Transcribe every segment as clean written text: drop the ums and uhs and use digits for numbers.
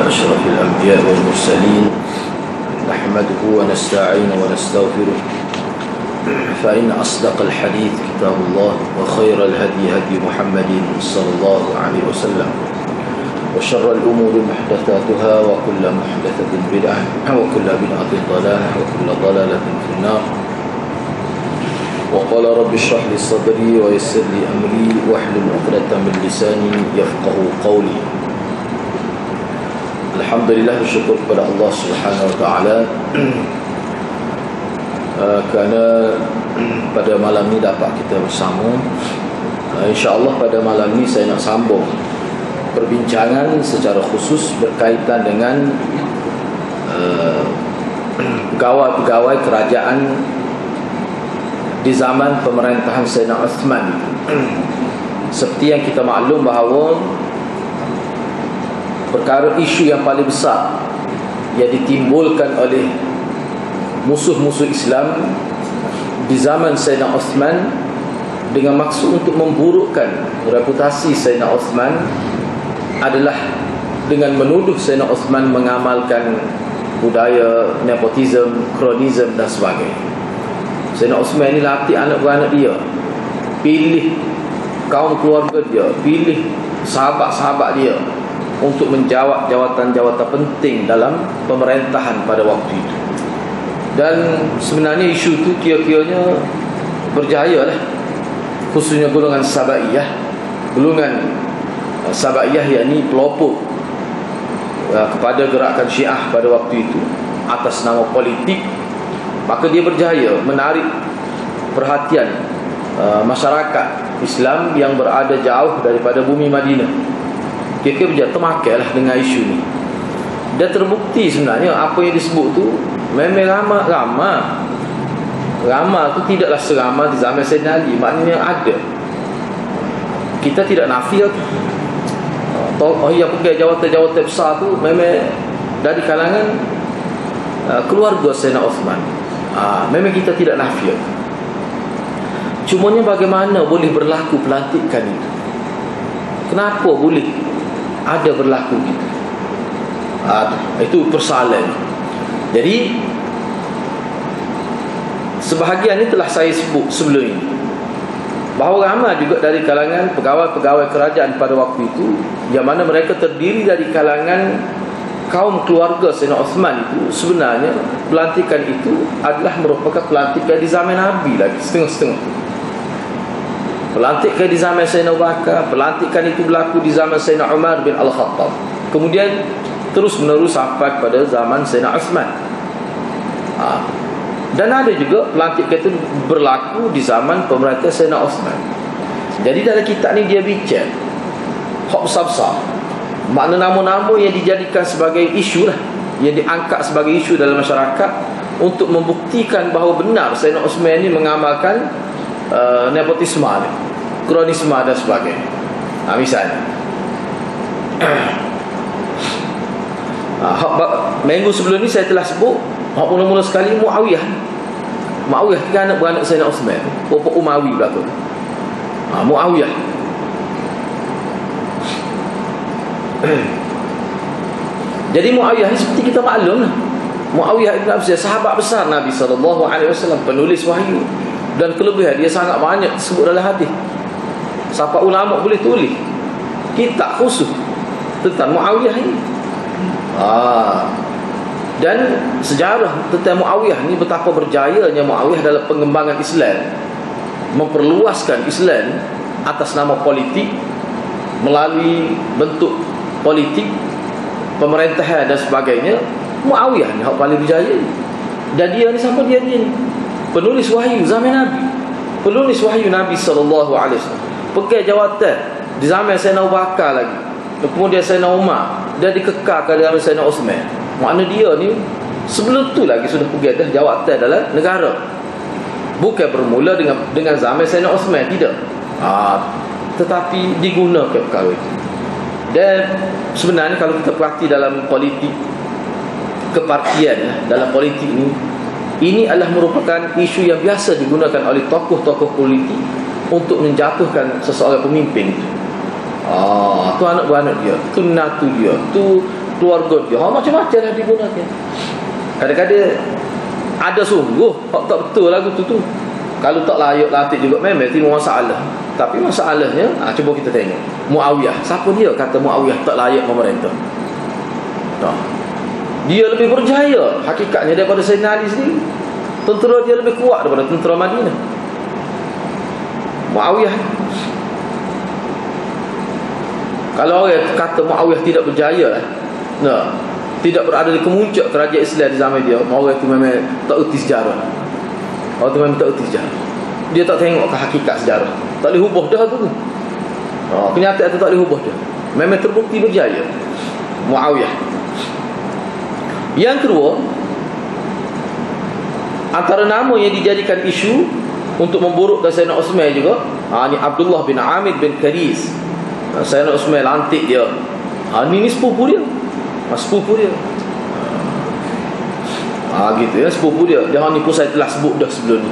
أشرف الأنبياء والمرسلين نحمده ونستعين ونستغفره فإن أصدق الحديث كتاب الله وخير الهدي هدي محمد صلى الله عليه وسلم وشر الأمور محدثاتها وكل محدثة بدعة وكل بدعة ضلالة وكل ضلالة في النار. وقال رب اشرح لي صدري ويسر لي أمري واحلل عقدة من لساني يفقه قولي. Alhamdulillah, bersyukur kepada Allah Subhanahu wa taala kerana pada malam ini dapat kita bersama. InsyaAllah pada malam ini saya nak sambung perbincangan secara khusus berkaitan dengan pegawai-pegawai kerajaan di zaman pemerintahan Sayyidina Uthman. Seperti yang kita maklum bahawa perkara isu yang paling besar yang ditimbulkan oleh musuh-musuh Islam di zaman Sayyidina Uthman dengan maksud untuk memburukkan reputasi Sayyidina Uthman adalah dengan menuduh Sayyidina Uthman mengamalkan budaya nepotism, kronisme dan sebagainya. Sayyidina Uthman ini latih anak-beranak dia, pilih kaum keluarga dia, pilih sahabat-sahabat dia untuk menjawab jawatan-jawatan penting dalam pemerintahan pada waktu itu. Dan sebenarnya isu itu kira-kiranya berjaya lah, khususnya golongan Sabaiyah. Golongan Sabaiyah yakni pelopor kepada gerakan Syiah pada waktu itu atas nama politik. Maka dia berjaya menarik perhatian masyarakat Islam yang berada jauh daripada bumi Madinah. Kira-kira berjaya termakailah dengan isu ni. Dan terbukti sebenarnya apa yang disebut tu memang ramah. Ramah tu tidaklah seramah di zaman Sayyidina Ali. Maknanya ada. Kita tidak nafi yang pegang jawatan-jawatan besar tu memang dari kalangan keluarga Sayyidina Uthman. Memang kita tidak nafi. Cumanya bagaimana boleh berlaku pelantikan itu? Kenapa boleh ada berlaku gitu? Itu persoalan. Jadi sebahagian ini telah saya sebut sebelum ini, bahawa ramai juga dari kalangan pegawai-pegawai kerajaan pada waktu itu, yang mana mereka terdiri dari kalangan kaum keluarga Sayyidina Uthman itu. Sebenarnya pelantikan itu adalah merupakan pelantikan di zaman Nabi lagi, setengah-setengah. Pelantikan di zaman Sayyidina Abu Bakar, pelantikan itu berlaku di zaman Sayyidina Umar bin Al-Khattab. Kemudian terus menerus sampai pada zaman Sayyidina Uthman. Dan ada juga pelantikan itu berlaku di zaman pemerintahan Sayyidina Uthman. Jadi dalam kitab ni dia bincang hak besar-besar, makna nama-nama yang dijadikan sebagai isu lah, yang diangkat sebagai isu dalam masyarakat untuk membuktikan bahawa benar Sayyidina Uthman ni mengamalkan nepotisme, kronisme dan sebagainya. Misalnya minggu sebelum ni saya telah sebut hak mula-mula sekali Muawiyah. Muawiyah tiga anak beranak Sayyidina Uthman, bapa Umawi belaka. Muawiyah. Jadi Muawiyah ni seperti kita maklum lah, Muawiyah ibn Abi Sufyan, sahabat besar Nabi SAW, penulis wahyu. Dan kelebihan dia sangat banyak disebut dalam hadis. Siapa ulama boleh tulis kitab khusus tentang Muawiyah ini. Dan sejarah tentang Muawiyah ni, betapa berjayanya Muawiyah dalam pengembangan Islam, memperluaskan Islam atas nama politik, melalui bentuk politik, pemerintahan dan sebagainya. Muawiyah ni yang paling berjaya. Dan dia ni siapa dia ni? Penulis wahyu zaman Nabi, penulis wahyu Nabi SAW, pegang jawatan di zaman Sayyidina Abu Bakar lagi, kemudian Sayyidina Umar, dan dikekalkan dalam Sayyidina Uthman. Makna dia ni sebelum tu lagi sudah pegang dah jawatan dalam negara. Bukan bermula dengan zaman Sayyidina Uthman, tidak. Tetapi digunakan perkara itu. Dan sebenarnya kalau kita perhati dalam politik kepartian, dalam politik ini adalah merupakan isu yang biasa digunakan oleh tokoh-tokoh politik untuk menjatuhkan seseorang pemimpin itu. Tu anak beranak dia, tu menantu dia, tu keluarga dia. Macam-macam lah digunakan. Kadang-kadang ada sungguh tak betul lagu tu. Kalau tak layak latih juga memang timbul masalah. Tapi masalahnya, cuba kita tengok Muawiyah. Siapa dia kata Muawiyah tak layak memerintah? Tak. Dia lebih berjaya hakikatnya daripada Sayyidina Ali sendiri. Tentera dia lebih kuat daripada tentera Madinah. Muawiyah. Kalau orang kata Muawiyah tidak berjaya, tidak berada di kemuncak kerajaan Islam di zaman dia, orang itu memang tak erti sejarah. Orang itu memang tak erti sejarah. Dia tak tengok ke hakikat sejarah. Tak boleh hubah dah tu. Kenyataan itu tak boleh hubah dah. Memang terbukti berjaya Muawiyah. Yang kedua, antara nama yang dijadikan isu untuk memburukkan Sayyidina Uthman juga, ni Abdullah bin Amir bin Karis. Sayyidina Uthman lantik dia. Ni sepupu dia. Sepupu dia. Gitu ya, sepupu dia. Dia ni pun saya telah sebut dah sebelum ni.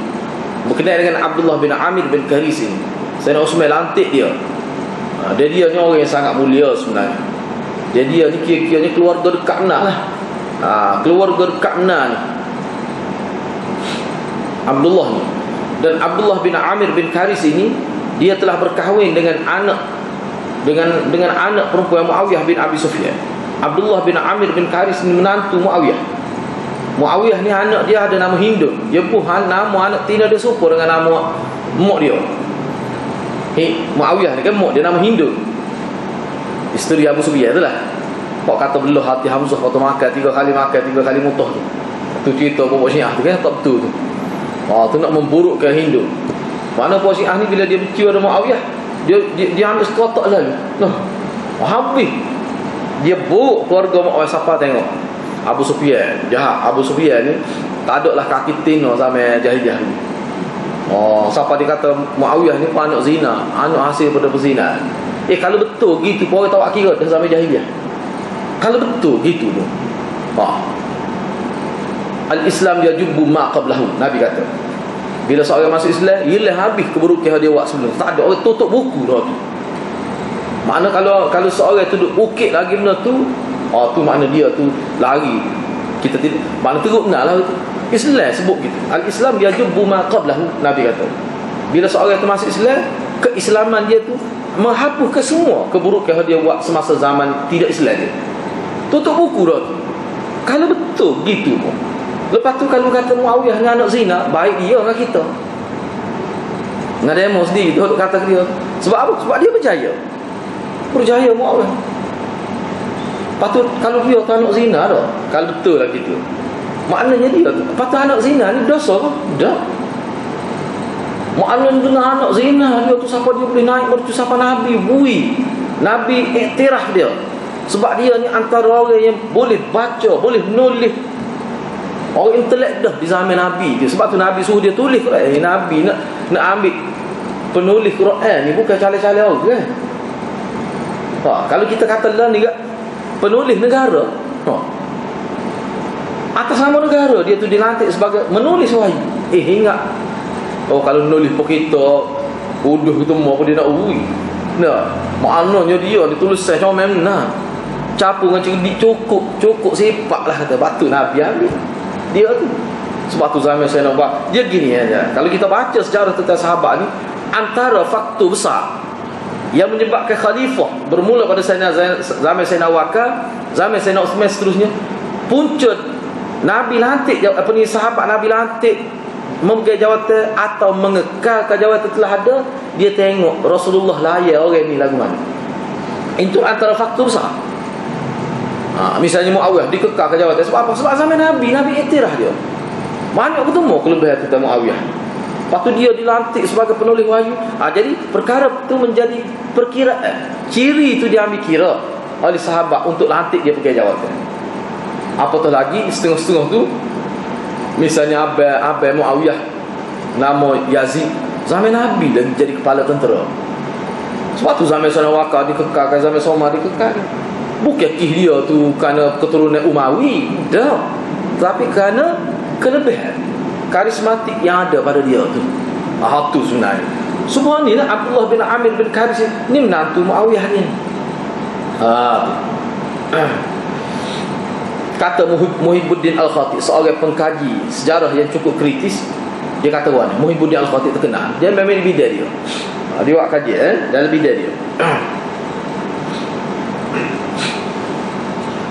Berkenaan dengan Abdullah bin Amir bin Karis ini. Sayyidina Uthman lantik dia. Dia ni orang yang sangat mulia sebenarnya. Dia ni kira-kiranya keluarga dekat benar lah. Keluarga dekat benar ni Abdullah ni. Dan Abdullah bin Amir bin Karis ini, dia telah berkahwin dengan anak perempuan Muawiyah bin Abi Sufyan. Abdullah bin Amir bin Karis ni menantu Muawiyah. Muawiyah ni anak dia ada nama Hindu. Dia pun nama anak tina dia serupa dengan nama mak dia. Muawiyah ni kan mak dia nama Hindu. Isteri Abu Sufyan tu lah. Pak kata belah hati Hamzah waktu makan 3 kali mutah tu. Tu cerita Puak Syiah tu kan tak betul tu. Tu nak memburukkan Hindu. Mana Puak Syiah ni bila dia benci pada Muawiyah, dia ambil sekotak lalu. Habis. Dia buruk keluarga Muawiyah. Siapa tengok? Abu Sufyan. Jahat. Abu Sufyan ni tak ada lah kaki tino sama jahiliah ni. Siapa dia kata Muawiyah ni pun anak zina, anak hasil daripada perzinahan. Kalau betul gitu, orang tak kira dah sama jahiliah. Kalau betul gitu tu. Al-Islam yajubbu ma qablahu. Nabi kata, bila seorang masuk Islam, ialah habis keburukan dia buat sebelum. Tak ada orang tutup buku dah tu. Makna kalau seorang tu duk ukit lagi benda tu, tu makna dia tu lari. Kita tidak, makna teruk benar lah tu. Islam sebut gitu. Al-Islam yajubbu ma qablahu. Nabi kata, bila seorang tu masuk Islam, keislaman dia tu menghapuskan semua keburukan dia buat semasa zaman tidak Islam dia. Tutup buku dah tu. Kalau betul gitu pun. Lepas tu kalau kata Muawiyah ni anak zina, baik dia dengan kita. Dengan demo sendiri tu kata dia. Sebab apa? Sebab dia berjaya. Berjaya Muawiyah. Patut kalau dia tu anak zina dah. Kalau betul lah gitu. Maknanya dia tu patut anak zina ni dosa ke? Dah. Maknanya dengan anak zina dia tu siapa dia boleh naik mercu siapa Nabi bui. Nabi iktiraf dia. Sebab dia ni antara orang yang boleh baca, boleh menulis. Orang intelek dah di zaman Nabi dia. Sebab tu Nabi suruh dia tulis Quran. Nabi nak ambil penulis Quran ni bukan cale-cale orang kan. Kalau kita kata lah ni penulis negara, atas nama negara dia tu dilantik sebagai menulis wahyu. Ingat. Kalau menulis pun kita uduh kita mau apa dia nak ui. Maknanya dia ditulis macam mana? Capu dengan cerdik cukup sepak lah kata batu Nabi ambil dia tu. Sebab tu zaman saya nampak dia gini aja. Kalau kita baca sejarah tentang sahabat ni, antara faktor besar yang menyebabkan khalifah bermula pada zaman Sayyidina Waqar, zaman Sayyidina Uthman seterusnya, punca Nabi lantik sahabat Nabi lantik memegang jawatan atau mengekalkan jawatan telah ada, dia tengok Rasulullah layak orang ni lagu mana. Itu antara faktor besar. Misalnya Muawiyah dikekalkan jawatan sebab apa? Sebab zaman Nabi iktiraf dia. Banyak ketemu kelebihan tentang Muawiyah. Lepas tu dia dilantik sebagai penulis wahyu. Jadi perkara itu menjadi perkiraan. Ciri itu diambil kira oleh sahabat untuk lantik dia pegang jawatan. Apatah lagi setengah-setengah tu, misalnya Abang Muawiyah nama Yazid, zaman Nabi dan jadi kepala tentera. Sebab tu zaman Sayyidina Waqar dikekalkan, zaman Somar dikekalkan. Bukan dia tu kerana keturunan Umawi, dah. Tapi kerana kelebihan karismatik yang ada pada dia tu. Tu sebenarnya. Semua ni lah Abdullah bin Amir bin Karis ni menantu Muawiyah ni. kata Muhibbuddin Al-Khatib, seorang pengkaji sejarah yang cukup kritis, dia kata mana Muhibbuddin Al-Khatib terkenal, dia memang bidang dia. Dia buat kaji dalam bidang dia.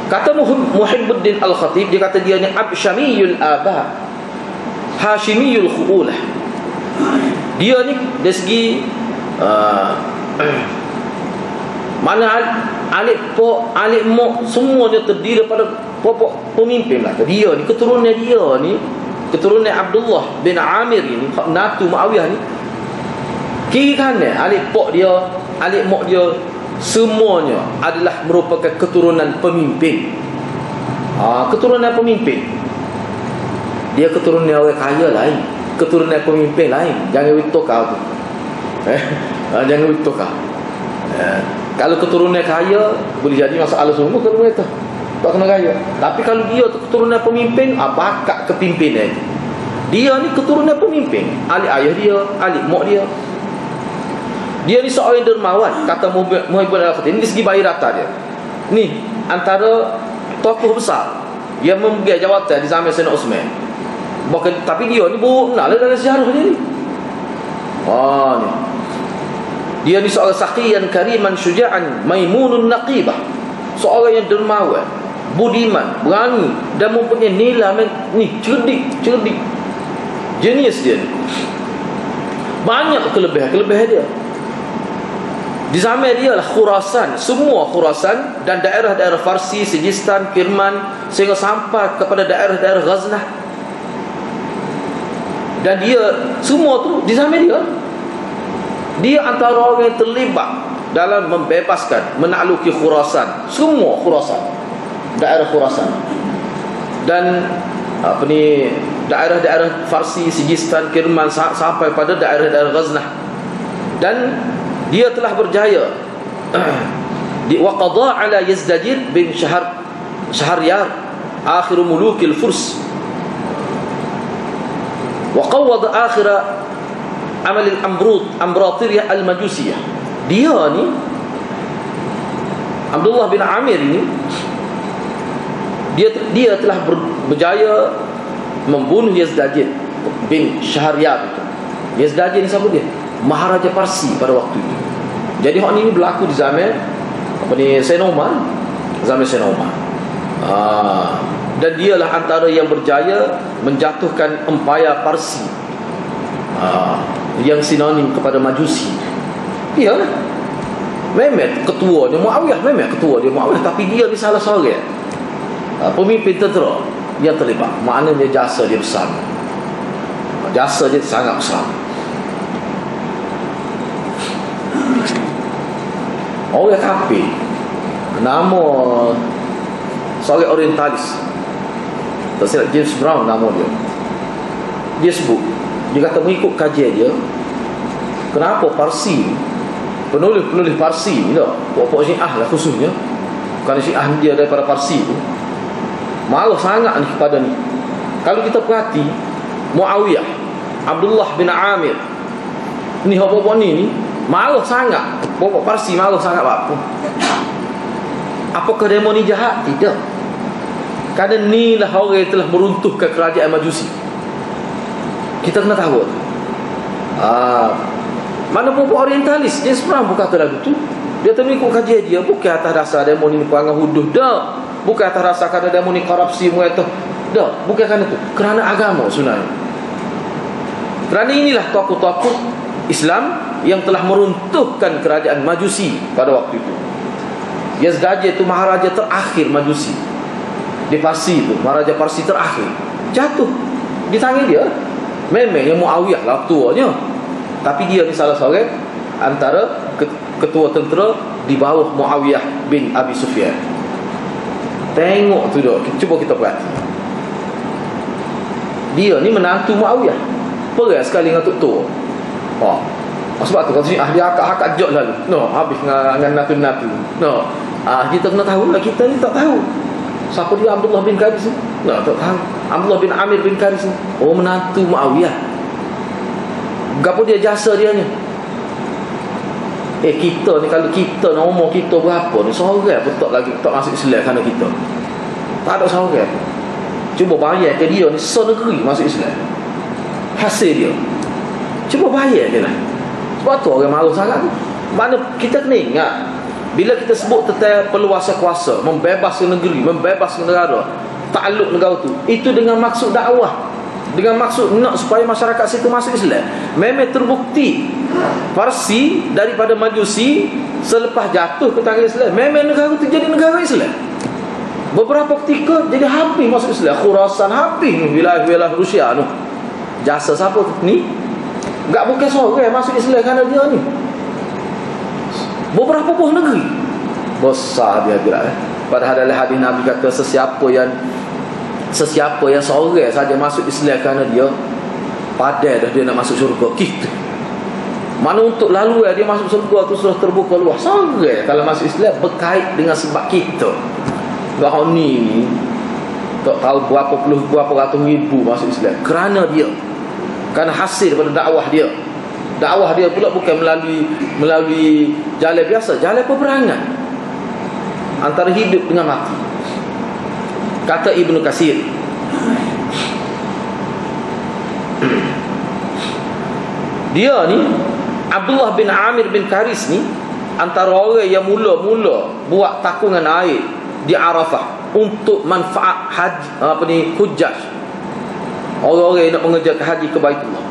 Kata Muhibbuddin Al-Khatib, dia kata dia ni Absyamiyul Aba, Hashimiyul Khu'ulah. Dia ni dari segi mana alif po, alif mo, semuanya terdiri daripada pokok pemimpin lah. Dia ni keturunan Abdullah bin Amir ni, Natu Muawiyah ni, kiri kanan alif po dia, alif mo dia, semuanya adalah merupakan keturunan pemimpin. Keturunan pemimpin. Dia keturunan orang kaya lain, keturunan pemimpin lain. Jangan witokau tu. Jangan witokau. Kalau keturunan kaya boleh jadi masalah semua kalau mereka tak kena kaya. Tapi kalau dia keturunan pemimpin, bakat kepimpinan. Dia ni keturunan pemimpin. Alik ayah dia, alik mak dia. Dia ni seorang dermawan, kata Muhibbuddin Al-Khatib. Ini segi bayarata dia. Ni antara tokoh besar yang memegang jawatan di zaman Sayyidina Osman. Tapi dia ni buruk benar dalam sejarah dia ni. Ni. Dia ni seorang saqiyan kariman syuja'an maimunun naqibah. Seorang yang dermawan, budiman, berani dan mempunyai nilai ni cerdik. Genius dia ni. Banyak kelebihan dia. Di zaman dia lah Khurasan, semua Khurasan dan daerah-daerah Farsi, Sijistan, Kirman, sehingga sampai kepada daerah-daerah Ghaznah. Dan dia semua tu di zaman dia. Dia antara orang yang terlibat dalam membebaskan, menakluki Khurasan, semua Khurasan, daerah Khurasan. Dan daerah-daerah Farsi, Sijistan, Kirman sampai pada daerah-daerah Ghaznah. Dan dia telah berjaya wa qada ala Yazdajir bin Shahriyar akhir mulukil Furs wa qawwad akhir amal al-Ambratiriyah al-Majusiyah. Dia ni Abdullah bin Amir ni, dia telah berjaya membunuh Yazdajir bin Shahriyar. Yazdajir ni siapa dia? Maharaja Parsi pada waktu itu. Jadi hak ni berlaku di zaman Sayyidina Umar, zaman Sayyidina Umar. Dan dialah antara yang berjaya menjatuhkan empayar Parsi, yang sinonim kepada Majusi. Iyalah. Memang ketuanya Muawiyah, tapi dia ni salah seorang pemimpin tentera yang terlibat. Maknanya jasa dia besar. Jasa dia sangat besar. Orang kafir, nama seorang orientalis, tersilap James Brown nama dia. Dia sebut, dia kata mengikut kajian dia, kenapa Parsi, penulis Parsi ni tak, pokok Syiah lah khususnya, kerana Syiah dia daripada Parsi tu, malah sangat ni kepada ni. Kalau kita perhati Muawiyah, Abdullah bin Amir, ni apa-apa ni malah sangat, pokok Parsi malah sangat apa? Apakah demo ni jahat? Tidak. Kerana ni lah orang yang telah meruntuhkan kerajaan Majusi. Kita kena tahu. Mana pokok orientalis, dia sebenarnya bukan kata lagu tu. Dia mengikut kajian dia, bukan atas dasar demo ni perangai huduh, dah. Bukan atas dasar kerana demo ni korupsi muatah, dah. Bukan kerana tu, kerana agama sebenarnya. Kerana inilah tokoh-tokoh Islam yang telah meruntuhkan kerajaan Majusi pada waktu itu. Yazdajir itu maharaja terakhir Majusi di Parsi itu, maharaja Parsi terakhir, jatuh di tangan dia. Memang yang Muawiyah lah ketuanya, tapi dia ni salah seorang antara ketua tentera di bawah Muawiyah bin Abi Sufyan. Tengok tu dah, cuba kita perhati. Dia ni menantu Muawiyah, peras sekali dengan tok-tok. Sebab tu kalau dia akak-akak jok lalu. Habis dengan natu-natu. Kita kena tahu lah, kita ni tak tahu. Siapa dia Abdullah bin Karis ni? Tak tahu. Abdullah bin Amir bin Karis ni, menantu Muawiyah. Gapo dia jasa dia ni? Kita ni, kalau kita nak umur kita berapa ni, seorang pun tak lagi tak masuk Islam kerana kita. Tak ada seorang. Cuba bayar ke dia ni senegeri masuk Islam. Hasil dia. Cuba bayar je lah. Sebab tu orang marah sangat tu. Mana kita kena ingat, bila kita sebut tentang peluasa kuasa, membebaskan negeri, membebaskan negara, takluk negara tu, itu dengan maksud dakwah, dengan maksud nak supaya masyarakat situ masuk Islam. Memang terbukti Parsi daripada Majusi selepas jatuh ke tangan Islam, memang negara tu jadi negara Islam. Beberapa ketika jadi habis masuk Islam. Khurasan habis ni, wilayah-wilayah Rusia tu. Jasa siapa tu? Ni tak bukan seorang masuk Islam kerana dia ni. Beberapa buah negeri besar dia gerak. Padahal dalam hadis Nabi kata sesiapa yang seorang saja masuk Islam kerana dia, padai dah dia nak masuk syurga. Kita mana untuk lalu dia masuk syurga tu sudah terbuka luas. Seorang kalau masuk Islam berkait dengan sebab kita. Bahawa ni tak tahu berapa ratus ribu masuk Islam kerana dia, kerana hasil daripada dakwah dia. Dakwah dia pula bukan melalui jalan biasa, jalan peperangan antara hidup dengan mati. Kata Ibnu Katsir, dia ni Abdullah bin Amir bin Karis ni antara orang yang mula-mula buat takungan air di Arafah untuk manfaat haji, hujjaj, orang-orang yang nak mengerjakan haji ke Baitullah.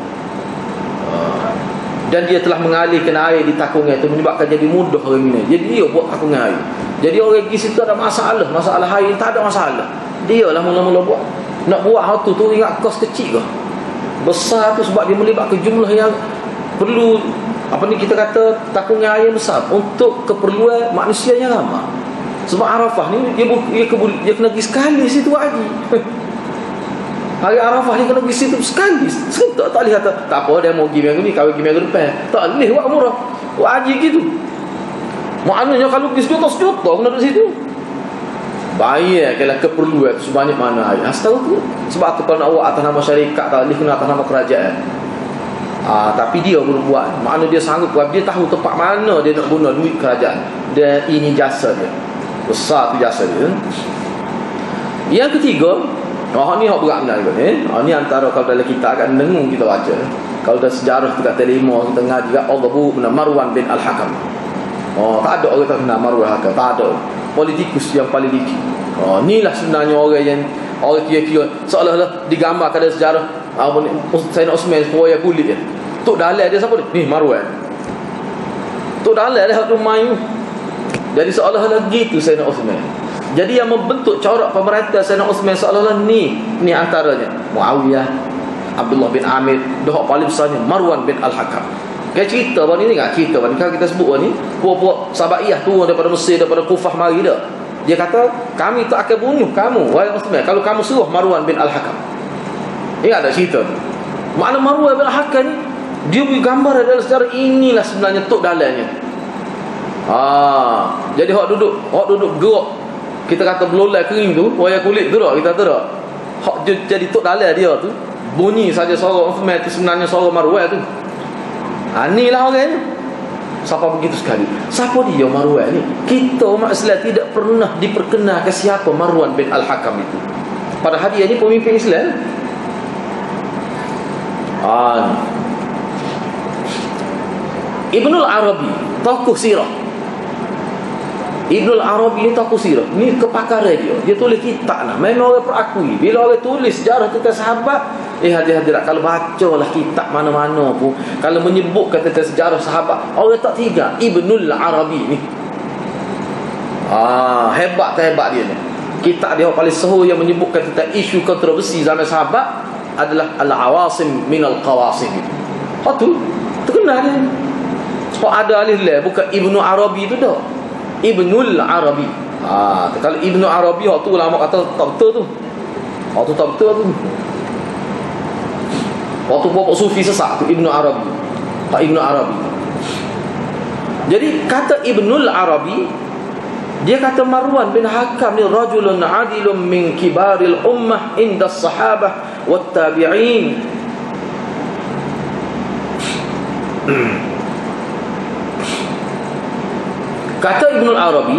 Dan dia telah mengalihkan air di takungan itu, menyebabkan jadi mudah orang ini. Jadi dia buat takungan air. Jadi orang pergi situ ada masalah air, tak ada masalah. Dia lah mula-mula buat. Nak buat hal tu ingat kos kecil ke? Besar tu sebab dia melibatkan jumlah yang perlu, kita kata takungan air besar untuk keperluan manusia yang ramai. Sebab Arafah ni dia kena pergi sekali situ haji. Hari Arafah ni kena pergi situ sekali. Serentak tak boleh kata tak apa dia mau pergi minggu ni, kau pergi minggu depan. Tak boleh buat murah. Buat haji gitu. Maknanya kalau pergi sejuta kena duduk situ. Bayar kalau keperluan sebanyak mana air. Tahu tu. Sebab tu kalau nak buat atas nama syarikat tak boleh kena atas nama kerajaan. Tapi dia belum buat. Maknanya dia sanggup buat. Dia tahu tempat mana dia nak guna duit kerajaan. Dan ini jasa dia. Besar tu jasa dia. Yang ketiga, ni hak berat benar juga ni. Ni antara kalau dalam kita akan dengung kita baca. Kalau dah sejarah tu kat telefon kita ngaji kat Allah benar Marwan bin Al-Hakam. Tak ada orang tak kenal Marwan Al-Hakam, tak ada. Politikus yang paling licik. Inilah sebenarnya orang kira-kira seolah-olah digambarkan dalam sejarah Sayyidina Osman supaya kulit dia. Tok Dalai dia siapa ni? Ni Marwan. Tok Dalai dia hak main. Jadi seolah-olah gitu Sayyidina Osman. Jadi yang membentuk corak pemerintah Sayyidina Osman seolah-olah ni antaranya Muawiyah, Abdullah bin Amir, dohak paling besarnya Marwan bin Al-Hakam. Kayak cerita bahawa ni tak? Cerita bahawa ni kalau kita sebut ni, puak-puak Sabaiyah turun daripada Mesir, daripada Kufah mari dah. Dia kata, kami tak akan bunuh kamu wahai Osman kalau kamu suruh Marwan bin Al-Hakam. Ingat tak cerita tu? Makna Marwan bin Al-Hakam ni, dia beri gambar adalah sejarah inilah sebenarnya Tok Dalainya. Jadi hak duduk gerak, kita kata belolai kering tu, wayar kulit tu tak, kita tahu tak? Hak jadi Tok Dalai dia tu, bunyi saja suara Osman tu sebenarnya suara Marwan tu. Inilah orang ni. Siapa begitu sekali? Siapa dia Marwan ni? Kita umat Islam tidak pernah diperkenalkan siapa Marwan bin Al-Hakam itu. Padahal dia ni pemimpin Islam. Ibnul Arabi, tokoh sirah. Ibnul Arabi ni tokoh sirah. Ni kepakaran dia. Dia tulis kitab lah. Memang orang perakui. Bila orang tulis sejarah tentang sahabat, hadirat kalau bacalah kitab mana-mana pun, kalau menyebutkan tentang sejarah sahabat, orang tak tiga. Ibnul Arabi ni. Hebat dia ni. Kitab dia paling sahih yang menyebutkan tentang isu kontroversi zaman sahabat adalah Al-Awasim minal Qawasim. Tu terkenal dia. Sebab ada alih lah, bukan Ibnu Arabi tu dah. Ibnul Arabi. Kalau Ibnu Arabi tu ulama kata tak betul tu. Tu tak betul tu. Waktu bapak sufi sesak tu Ibnu Arabi. Ibnu Arabi. Jadi kata Ibnul Arabi, dia kata Marwan bin Hakam ni rajulun adilun min kibaril ummah inda sahabah wat tabi'in. Kata Ibnul Arabi,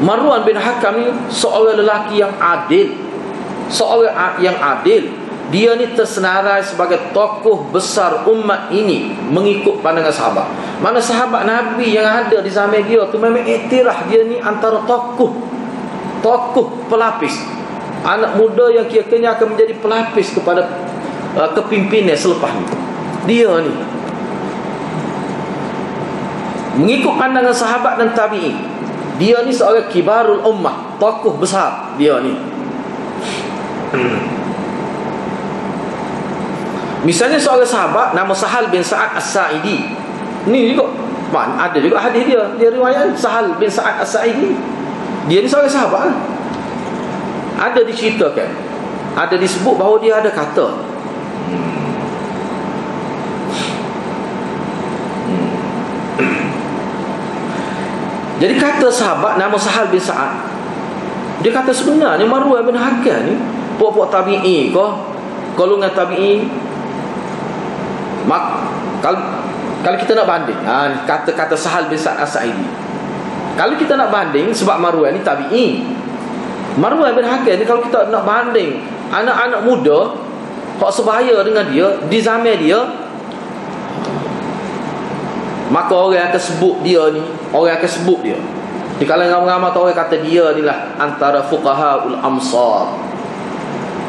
Marwan bin Hakam ni seorang lelaki yang adil. Seorang yang adil. Dia ni tersenarai sebagai tokoh besar umat ini mengikut pandangan sahabat. Mana sahabat Nabi yang ada di zaman dia tu memang iktiraf dia ni antara tokoh pelapis, anak muda yang kira-kira akan menjadi pelapis kepada kepimpinan selepas ni. Dia ni mengikut pandangan sahabat dan tabi'in, dia ni seorang kibarul ummah, tokoh besar dia ni. Misalnya seorang sahabat nama Sahal bin Sa'ad As-Sa'idi. Ni juga ada juga hadis dia riwayat Sahal bin Sa'ad As-Sa'idi. Dia ni seorang sahabat. Ada diceritakan, ada disebut bahawa dia ada kata, jadi kata sahabat nama Sahal bin Sa'ad, dia kata sebenarnya Marwan bin Hakam ni pokok tabi'i ke golongan tabi'i. Kalau kita nak banding, kata-kata Sahal bin Sa'ad As-Sa'idi, kalau kita nak banding, sebab Marwan ni tabi'i, Marwan bin Hakam ni kalau kita nak banding anak-anak muda hak sebaya dengan dia di zaman dia, maka orang akan sebut dia ni, orang akan sebut dia di kalangan ramai orang kata dia ni lah antara fuqahaul amsar,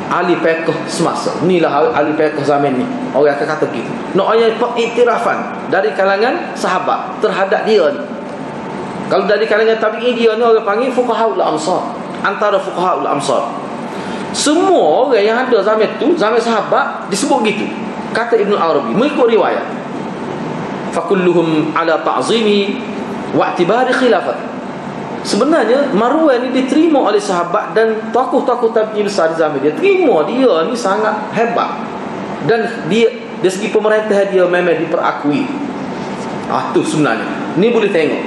ahli fiqh semasa ni lah, ahli fiqh zaman ni. Orang akan kata gitu. Nak ayat pengiktirafan dari kalangan sahabat terhadap dia ni. Kalau dari kalangan tabi'in, dia ni orang panggil fuqahaul amsar, antara fuqahaul amsar. Semua orang yang ada zaman tu, zaman sahabat, disebut gitu. Kata Ibn Arabi mengikut riwayat, fakulluhum ala ta'zimi wa i'tibari khilafat. Sebenarnya Marwan ni diterima oleh sahabat dan tokoh-tokoh tabi'in besar di zaman dia. Terima dia ni sangat hebat, dan dia dari segi pemerintah dia memang diperakui. Tu sebenarnya ni boleh tengok.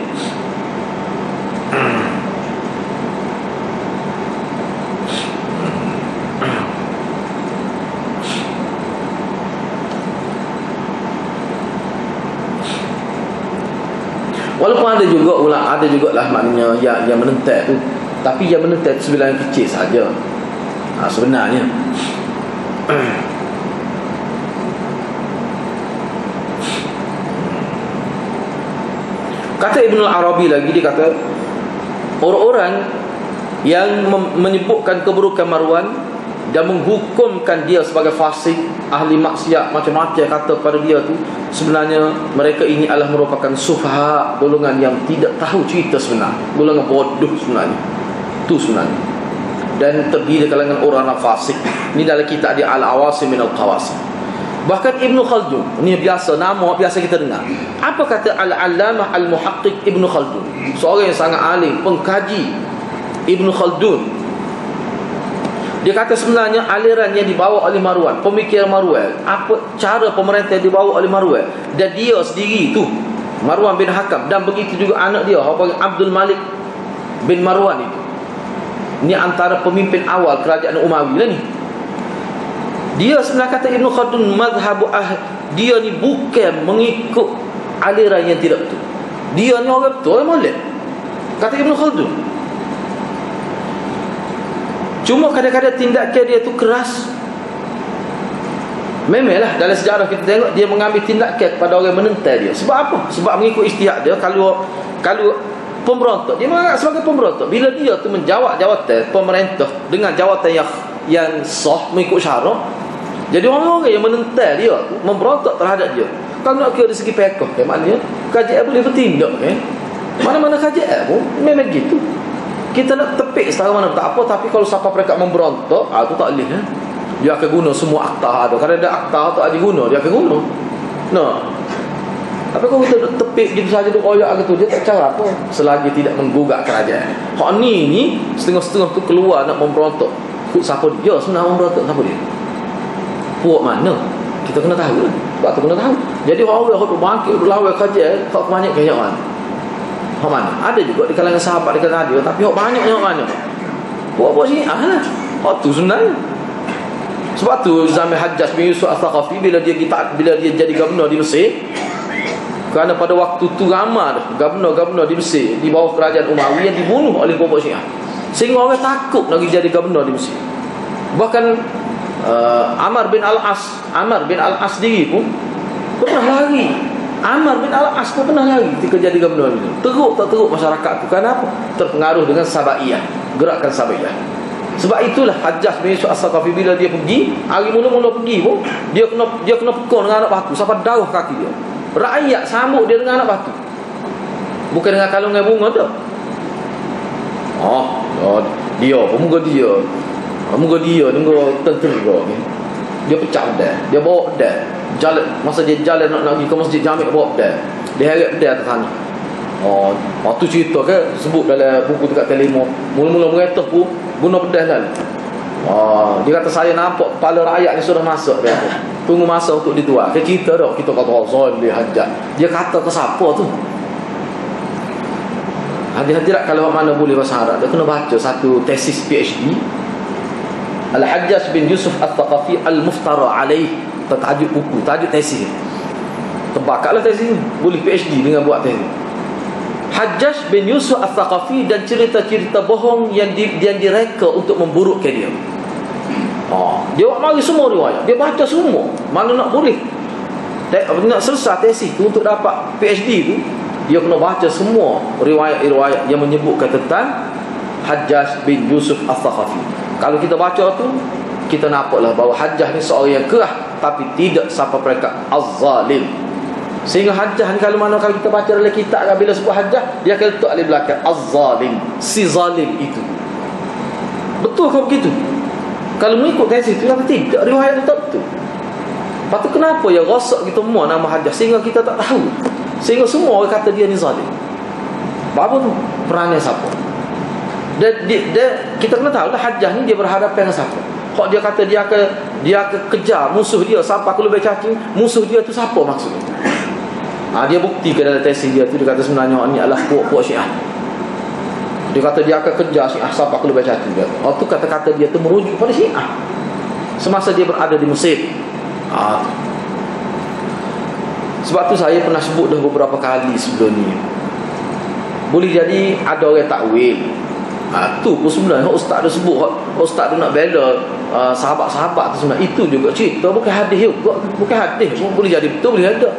Walaupun ada juga lah maknanya yang menentang tu, tapi yang menentang tu sebenarnya kecil saja. Sebenarnya kata Ibn Arabi lagi, dia kata orang-orang yang menyebutkan keburukan Marwan dan menghukumkan dia sebagai fasik, ahli maksiat, macam-macam kata pada dia tu, sebenarnya mereka ini adalah merupakan sufaha, golongan yang tidak tahu cerita sebenar, golongan bodoh sebenarnya. Tu sebenarnya, dan terdiri kalangan orang fasik. Ini dalam kitab dia Al-Awasim min Al-Qawasim. Bahkan Ibn Khaldun, ini nama biasa kita dengar. Apa kata Al-Allamah Al-Muhaqqiq Ibn Khaldun, seorang yang sangat alim, pengkaji Ibn Khaldun. Dia kata sebenarnya aliran yang dibawa oleh Marwan, pemikiran Marwan, apa cara pemerintah yang dibawa oleh Marwan, dan dia sendiri tu Marwan bin Hakam, dan begitu juga anak dia Abdul Malik bin Marwan itu. Ini antara pemimpin awal kerajaan Umayyah lah ni. Dia sebenarnya kata Ibn Khaldun, mazhabu dia ni bukan mengikut aliran yang tidak betul. Dia ni orang betul, orang molek, kata Ibn Khaldun. Cuma kadang-kadang tindakan dia tu keras. Memanglah dalam sejarah kita tengok dia mengambil tindakan kepada orang menentang dia. Sebab apa? Sebab mengikut istihad dia. Kalau pemberontak, dia menganggap sebagai pemberontak. Bila dia tu menjawab jawatan pemerintah dengan jawatan yang sah mengikut syarak, jadi orang-orang yang menentang dia tu memberontak terhadap dia. Kalau nak kira dari segi fiqh, maknanya kajian boleh bertindak, mana-mana kajian pun memang gitu. Kita nak tepik setara mana tak apa, tapi kalau siapa mereka memberontak, tu tak boleh. Dia akan guna semua akta ada. Kalau ada akta tak ada guna, dia akan guna. Tapi kalau kita tepik gitu saja, duk koyak gitu, dia tak cara apa selagi tidak menggugat kerajaan. Hak ni setengah-setengah tu keluar nak memberontak. Siapa dia sebenarnya memberontak? Siapa dia? Puak mana? Kita kena tahu lah. Sebab tu kena tahu. Jadi orang yang bangkit berlawan kerajaan, tak banyak kenyataan. Hak mana? Ada juga di kalangan sahabat, di kalangan dia, tapi hak banyak yang mana? Buat-buat Syiah lah. Hak tu sebenarnya. Sebab tu zaman Hajjaj bin Yusuf Al-Thaqafi, bila dia jadi gubernur di Mesir, Kerana pada waktu tu ramai gubernur-gubernur di Mesir di bawah kerajaan Umayyah yang dibunuh oleh kelompok Syiah. Sehingga orang takut lagi jadi gubernur di Mesir. Bahkan Amr bin Al-As sendiri pun pernah lari. Amr bin Al-As pun pernah lari ketika jadi gubernur itu. Teruk tak teruk masyarakat tu. Kenapa? Terpengaruh dengan Sabaiyah, gerakan Sabaiyah. Sebab itulah Hajjaj bin Yusuf As-Saqafi bila dia pergi, hari mula-mula pergi pun dia kena pukul dengan anak batu sampai darah kaki dia. Rakyat sambut dia dengan anak batu. Bukan dengan kalungan bunga tu. Dia pemuka dia. Pemuka dia tentera ni. Dia pecah pedang, dia bawa pedang. Jalan masa dia jalan nak pergi ke masjid Jami' bawa pedang. Dia heret pedang atas sana. Tu cerita ke sebut dalam buku dekat Telimo. Mula-mula mengetah pun guna pedang lalu. Dia kata saya nampak kepala rakyat ni sudah masuk dia. Tunggu masa untuk dituak. Kita dah kita kata Zalih Hajjaj. Dia kata ke siapa tu? Hadirat kalau mana boleh bahasa Arab, dia kena baca satu tesis PhD Al-Hajjaj bin Yusuf Al-Thaqafi Al-Muftara alaih. Tajuk buku, tajuk tesis. Terbakatlah tesis ni. Boleh PhD dengan buat tesis. Hajjaj bin Yusuf Al-Thaqafi dan cerita-cerita bohong yang direka untuk memburukkan dia. Dia buat mari semua riwayat. Dia baca semua. Mana nak boleh. Nak selesai tesis tu untuk dapat PhD tu, dia kena baca semua riwayat-riwayat yang menyebutkan tentang Hajjaj bin Yusuf Al-Thaqafi. Kalau kita baca tu, kita nampaklah bahawa Hajjaj ni seorang yang kerah tapi tidak sampai peringkat az-zalim. Sehingga Hajjaj ni kalau kita baca dalam kitab bila sebut Hajjaj, dia akan letak di belakang az-zalim, si zalim itu. Betul ke begitu? Kalau mengikut tesis itu, apa tidak? Riwayat itu tak betul. Lepas tu kenapa ya rosak kita semua nama Hajjaj sehingga kita tak tahu? Sehingga semua orang kata dia ni zalim. Apa tu? Perannya siapa? Dan kita kena tahu lah Hajjaj ni dia berhadapan dengan siapa. Kalau dia kata dia akan kejar musuh dia sampai ke lebih cacing, musuh dia tu siapa maksudnya? Dia buktikan dalam tesis dia tu. Dia kata sebenarnya ni adalah puak-puak Syiah. Dia kata dia akan kejar Syiah sampai ke lebih cacing dia. Tu kata-kata dia tu merujuk pada Syiah semasa dia berada di Mesir. Sebab tu saya pernah sebut dah beberapa kali sebelum ni. Boleh jadi ada orang takwil. Tu pun sebenarnya ustaz dah sebut, ustaz dah nak bela sahabat-sahabat tu sebenarnya. Itu juga cerita, bukan hadis juga. Bukan hadis pun boleh jadi betul, boleh ada.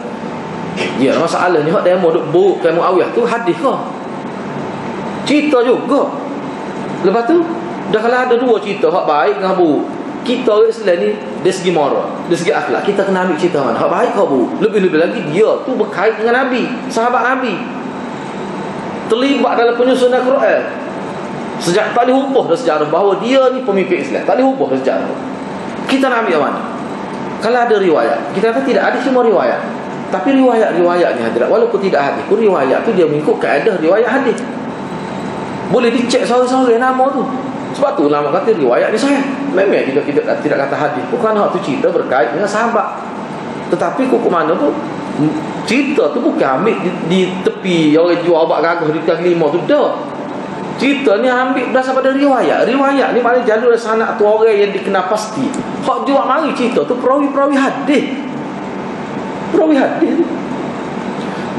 Ya, masalahnya hak demo duk burukkan Muawiyah tu hadis ke? Cerita juga. Lepas tu dah kalau ada dua cerita hak baik dengan buruk, kita orang Islam ni dari segi moral, dari segi akhlak, kita kena ambil cerita mana hak baik, hak buruk. Lebih-lebih lagi dia tu berkait dengan Nabi, sahabat Nabi, terlibat dalam penyusunan Quran. Sejak tak boleh hubah dah sejarah bahawa dia ni pemimpin Islam. Tak boleh hubah dah sejarah. Kita nak ambil mana? Kalau ada riwayat, kita kata tidak ada semua riwayat. Tapi riwayat-riwayat ni hadirat, walaupun tidak hadis pun riwayat tu dia mengikut kaedah riwayat hadis. Boleh dicek sore-sore nama tu. Sebab tu ulama kata riwayat ni sahih. Memang kita tidak kata hadis. Bukan hak tu cerita berkait dengan sahabat. Tetapi kok mana tu cerita tu bukan ambil di tepi orang jual obat gagah di kaki lima tu dah. Cerita ni ambil berdasar pada riwayat. Riwayat ni paling jalur sanak tu orang yang dikenal pasti. Hak jual mari cerita tu perawi-perawi hadis. Perawi hadis.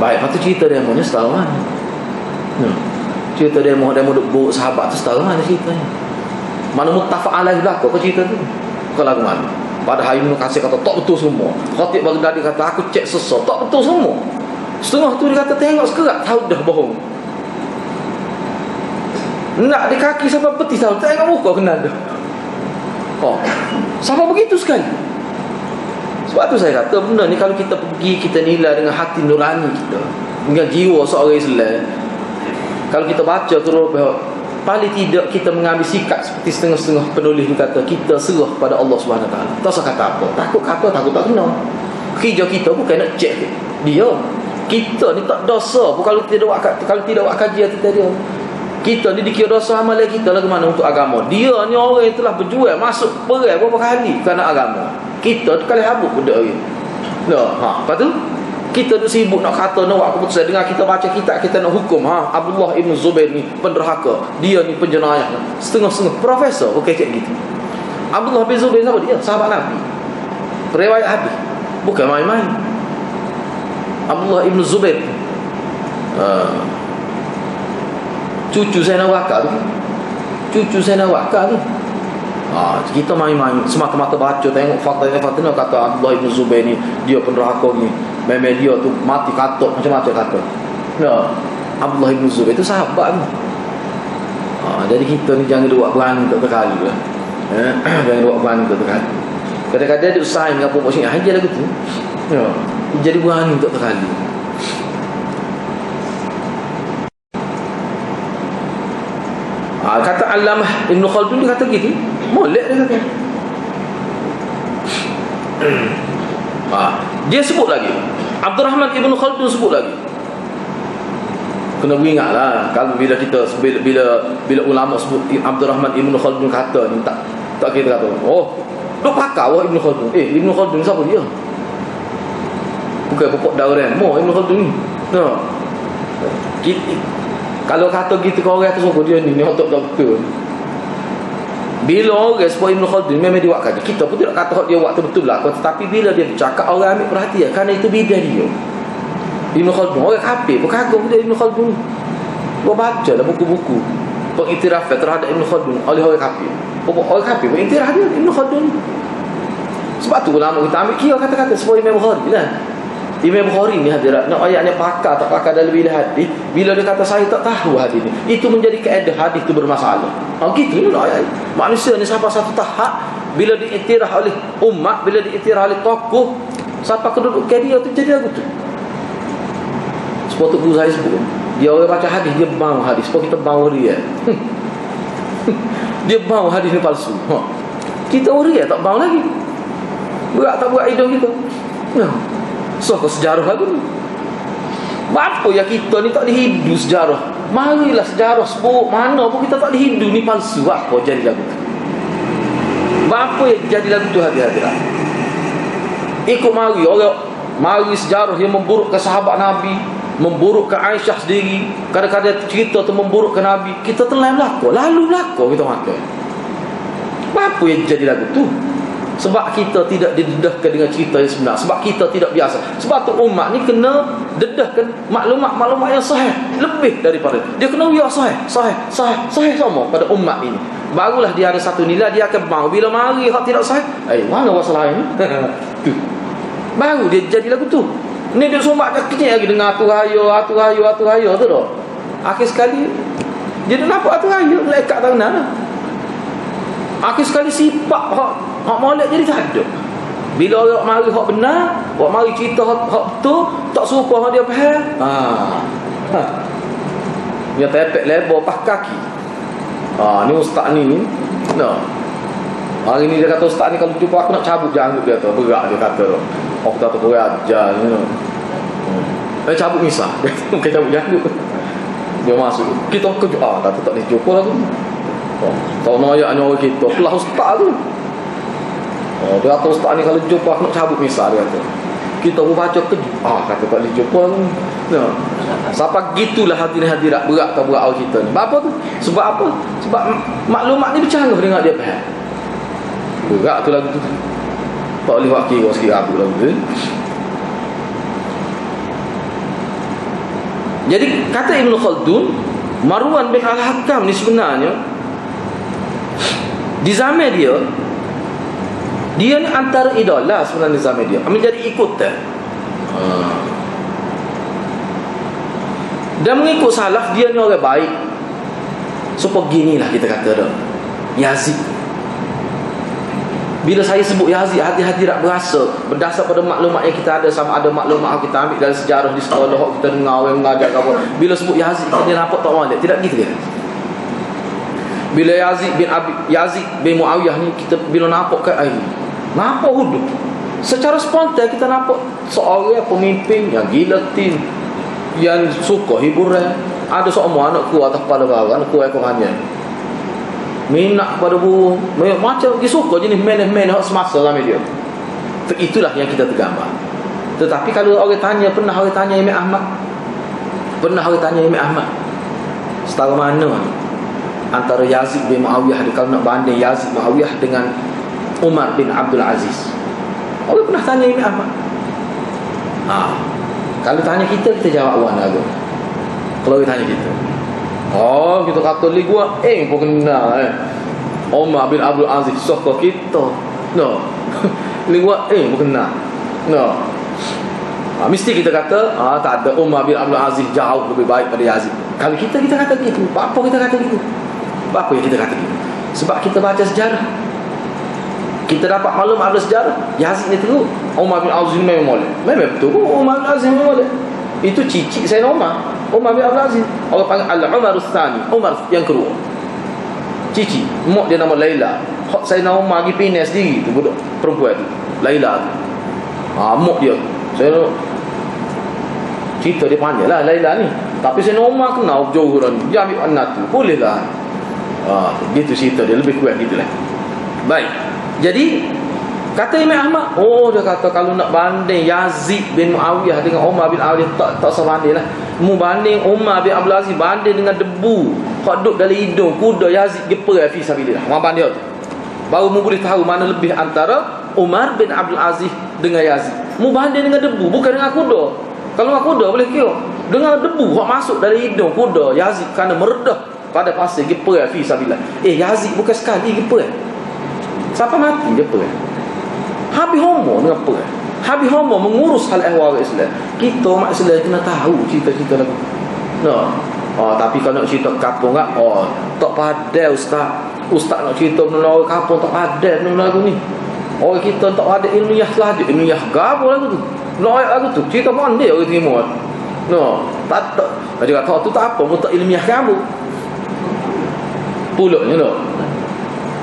Baik, lepas tu cerita demo ni setahu mana? Cerita demo duk buruk sahabat tu setahu mana ceritanya? Mana muttafaq alaih belaka ke cerita tu? Kau lagu mana? Pada hari Ibn Katsir kata tak betul semua. Khatib Baghdadi kata aku cek sesat, tak betul semua. Setengah tu dia kata tengok sekerat tahu dah bohong. Nak di kaki sampai peti tahu, tengok muka kena dah. Sampai begitu sekali. Sebab tu saya kata benda ni kalau kita pergi, kita nilai dengan hati nurani kita, dengan jiwa seorang Islam. Kalau kita baca turut paling tidak kita mengambil sikap seperti setengah-setengah penulis ni kata, kita serah pada Allah Subhanahu Wa Taala. Tak usah kata apa, takut kata takut tak kena. Kerja kita bukan nak cek dia. Kita ni tak dosa pun kalau tidak buat kajian kita dia. Kita ni dikira dosa amalan kita lah mana untuk agama. Dia ni orang yang telah berjual masuk perang berapa kali kerana agama. Kita tu kali habuk benda ni. Lepas tu kita tu sibuk nak kata nak buat keputusan. Dengan kita baca kitab, kita nak hukum Abdullah Ibn Zubair ni penderhaka, dia ni penjenayah. Setengah-setengah profesor okey cik gitu. Abdullah bin Zubair siapa dia? Sahabat Nabi. Riwayat hadis bukan main-main. Abdullah ibn Zubair, cucu Sayyidina Bakar tu. Cucu Sayyidina Bakar tu. Kita main-main semata-mata baca tengok fakta kata Abdullah ibn Zubair ni dia penderhaka ni. Memang dia tu mati katuk macam-macam kata. Ya, Abdullah ibn Zubair tu sahabat tu. Jadi kita ni jangan buat berani tak terkali lah. Jangan buat berani tak terkali. Kadang-kadang dia usahain dengan apa sini aja lagu tu. Ya, jadi berani tak terkali. Kata Allamah Ibn Khaldun dia kata gitu. Molek dia kata. Dia sebut lagi. Abdurrahman Ibn Khaldun sebut lagi. Kena ingatlah kalau bila kita bila ulama sebut Abdurrahman Ibn Khaldun kata ni tak kita kata dok pakar Ibn Khaldun. Ibn Khaldun siapa dia? Bukan pokok dauran. Ibn Khaldun ni. Kalau kata gitu kau orang tu sokong dia ni otak tak betul. Bila orang sebut Ibn Khaldun memang dia buat kata. Kita pun tidak kata dia buat betul lah. Tetapi bila dia bercakap orang ambil perhatian kerana itu bidang dia. Ibn Khaldun orang kafir pun kagum dia Ibn Khaldun. Gua baca lah buku-buku pengiktiraf terhadap Ibn Khaldun oleh orang kafir. Orang kafir pun iktiraf dia Ibn Khaldun. Sebab tu ulama kita ambil kira kata-kata sebab Imam Bukhari lah. Imam Bukhari ni hadirat nak ayatnya pakar tak pakar dalam bila hadis. Bila dia kata saya tak tahu hadis ni, itu menjadi kaedah hadis tu bermasalah. Gitu ni ayat. Manusia ni sampai satu tahap bila diiktiraf oleh umat, bila diiktiraf oleh tokoh, sampai kedudukan dia tu jadi lagu tu. Sebab tu guru saya sebut, dia orang baca hadis dia bau hadis, sebab kita bau dia. Dia bau hadis ni palsu. Kita orang tak bau lagi. Berat tak buat hidung kita. So ke sejarah lagu ni. Apa ya kita ni tak dihidu sejarah. Marilah sejarah sebut mana pun kita tak dihidu ni palsu. Apa jadi lagu tu? Apa yang jadi lagu tu hati-hati. Ikut mari orang mari sejarah yang memburukkan sahabat Nabi, memburukkan Aisyah sendiri. Kadang-kadang cerita tu memburukkan Nabi. Kita telah berlaku, lalu berlaku kita makan. Apa yang jadi lagu tu? Sebab kita tidak didedahkan dengan cerita yang sebenar. Sebab kita tidak biasa. Sebab tu umat ni kena dedahkan maklumat-maklumat yang sahih. Lebih daripada dia kena biar sahih sama pada umat ini. Barulah dia ada satu nilai. Dia akan mahu. Bila mari hak tidak sahih, mana masalah ini? Tu. Baru dia jadi lagu tu. Ni dia sombak kecil lagi dengan atu rayu tu dah. Akhir sekali dia dah nampak atu rayu lekat tahunan lah. Akhir sekali sifat hak molek jadi tak ada. Bila orang mari hak benar, orang mari cerita hak betul, tak serupa hak dia faham. Dia tepek lebar pas kaki. Ni ustaz ni. Hari ni dia kata ustaz ni kalau jumpa aku nak cabut janggut dia tu. Berat dia kata. Aku tak tahu ajar ni. Cabut misah. Bukan cabut janggut. Dia masuk. Kita kerja. Tak boleh jumpa lah tu. Tak noyaknya orang kita pelah ustaz tu. Dia kata ustaz ni kalau jumpa aku nak cabut misal dia kata. Kita pun baca kata tak boleh jumpa tu. Sampai gitulah hadirat berat ke berat orang kita ni. Apa tu? Sebab apa? Sebab maklumat ni bercanggah dengan dia faham. Berat tu lagu tu. Tak boleh buat kira sikit rabut lagu tu. Jadi kata Ibn Khaldun, Marwan bin Al-Hakam ni sebenarnya di zaman dia ni antara idola sebenarnya zaman dia. Menjadi ikutan. Dan mengikut salaf dia ni orang baik. So beginilah kita kata dah. Yazid. Bila saya sebut Yazid, hati-hati tak berasa berdasar pada maklumat yang kita ada, sama ada maklumat yang kita ambil dari sejarah di sekolah, kita dengar orang mengajar apa. Bila sebut Yazid, kita nampak tak molek. Tidak gitu dia. Bila Yazid bin Muawiyah ni kita bila nampak kat air, nampak hudup. Secara spontan kita nampak seorang pemimpin yang gilatin, yang suka hiburan. Ada seorang anak ku atas kepala bawah, anak ku ekor hanya minat pada burung, macam dia suka jenis main-main semasa ramai dia. Itulah yang kita tergambar. Tetapi kalau orang tanya, pernah orang tanya Imam Ahmad setara mana antara Yazid bin Muawiyah, kalau nak banding Yazid Muawiyah dengan Umar bin Abdul Aziz. Orang pernah tanya Imam Ahmad. Kalau tanya kita jawab wan lagu. Kalau dia tanya kita, oh kita kata li gua pun kena Umar bin Abdul Aziz sokong kita. No. Li gua pun kena. No. Mesti kita kata tak ada, Umar bin Abdul Aziz jauh lebih baik pada Yazid. Kalau kita kata gitu, apa kita kata gitu? Apa yang kita kata gitu? Sebab kita baca sejarah, kita dapat maklum ada sejarah Yazid ni tu Umar bin Abdul Aziz memang molek. Memang betul Umar bin Abdul Aziz memang molek. Itu cicit saya Umar bin Abdul Aziz. Orang panggil Al-Umar Al-Thani, Umar yang kedua. Cici, mak dia nama Laila. Hak saya Umar pergi pindah sendiri tu budak perempuan tu, Laila tu. Mak dia. Saya cerita dia panjang lah Laila ni. Tapi saya Umar kenal jauh orang ni. Dia ambil anak tu, boleh lah. Gitu cerita dia, lebih kuat gitu lah. Baik. Jadi kata Imam Ahmad, dia kata kalau nak banding Yazid bin Muawiyah dengan Umar bin Abdul Aziz, tak sebanding lah. Mu banding Umar bin Abdul Aziz banding dengan debu hak duduk dalam hidung kuda Yazid geper fi sabilillah. Mu banding tu, baru mu boleh tahu mana lebih antara Umar bin Abdul Aziz dengan Yazid. Mu banding dengan debu, bukan dengan kuda. Kalau dengan kuda boleh kira, dengan debu hak masuk dalam hidung kuda Yazid kerana meredah pada pasir geper fi sabilillah. Yazid bukan sekali geper. Siapa mati geper. Habis homo dengan apa? Habis homo mengurus hal ehwal Islam. Kita umat Islam kena tahu cerita-cerita lagu. Tapi kalau nak cerita kampung tak pandai ustaz. Ustaz nak cerita benda orang kampung tak pandai benda lagu ni. Orang kita tak ada ilmiah lah, ilmiah gapo lagu tu. Nak ayat lagu tu, cerita pandai orang terima. Tak. Dia kata tu tak apa, pun tak ilmiah kamu. Pulaknya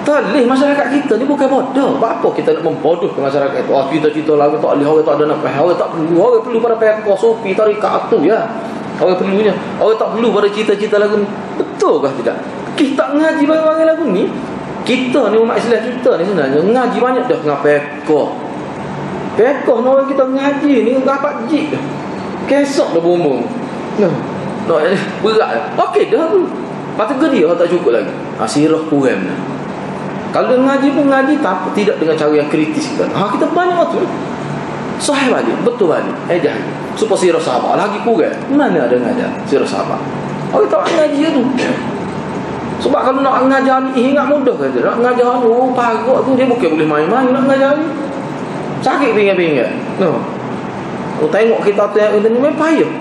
Talih masyarakat kita ni bukan bodoh. Apa kita nak membodohkan masyarakat itu? Cerita-cerita lagu tak boleh, orang tak ada nak faham, orang tak perlu. Orang perlu pada pihak sufi, tarikat tu ya. Orang perlunya. Orang tak perlu pada cerita-cerita lagu ni. Betul kah tidak? Kita ngaji barang-barang lagu ni. Kita ni umat Islam kita ni sebenarnya ngaji banyak dah dengan pekoh. Pekoh ni orang kita ngaji ni dapat jik dah. Kesok dah bumbung. Berat. Okey dah tu. Patut ke dia tak cukup lagi. Sirah kurang dah. Kalau dia ngaji pun ngaji tidak dengan cara yang kritis kita. Kita banyak waktu. Sahih balik, betul balik. Jangan. Supaya sirah sahabat lagi kurang. Mana ada ngajar sirah sahabat? Orang tak ngaji tu. Sebab kalau nak ngajar ni ingat mudah kata. Nak ngajar ni pagak tu dia bukan boleh main-main nak ngajar ni. Sakit pinggan-pinggan. Tengok kita tu yang ini memang payah.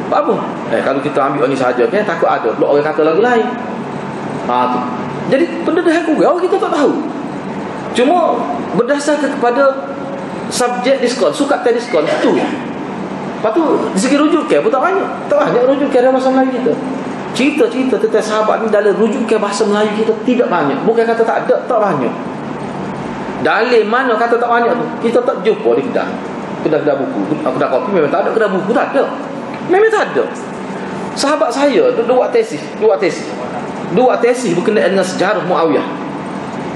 Apa? Kalau kita ambil ni saja kan takut ada pula orang kata lagu lain. Tu. Jadi benda dah kurang kita tak tahu. Cuma berdasarkan kepada subjek diskon, sukat diskon itu ya. Lepas tu dari segi rujukan pun tak banyak rujukan dalam bahasa Melayu kita. Cerita-cerita tentang sahabat ni dalam rujukan bahasa Melayu kita tidak banyak. Bukan kata tak ada, tak banyak. Dalil mana kata tak banyak tu kita tak jumpa di kedai buku. Kedai kopi memang tak ada, kedai buku tak ada. Memang tak ada. Sahabat saya tu dua tesis berkenaan dengan sejarah Muawiyah.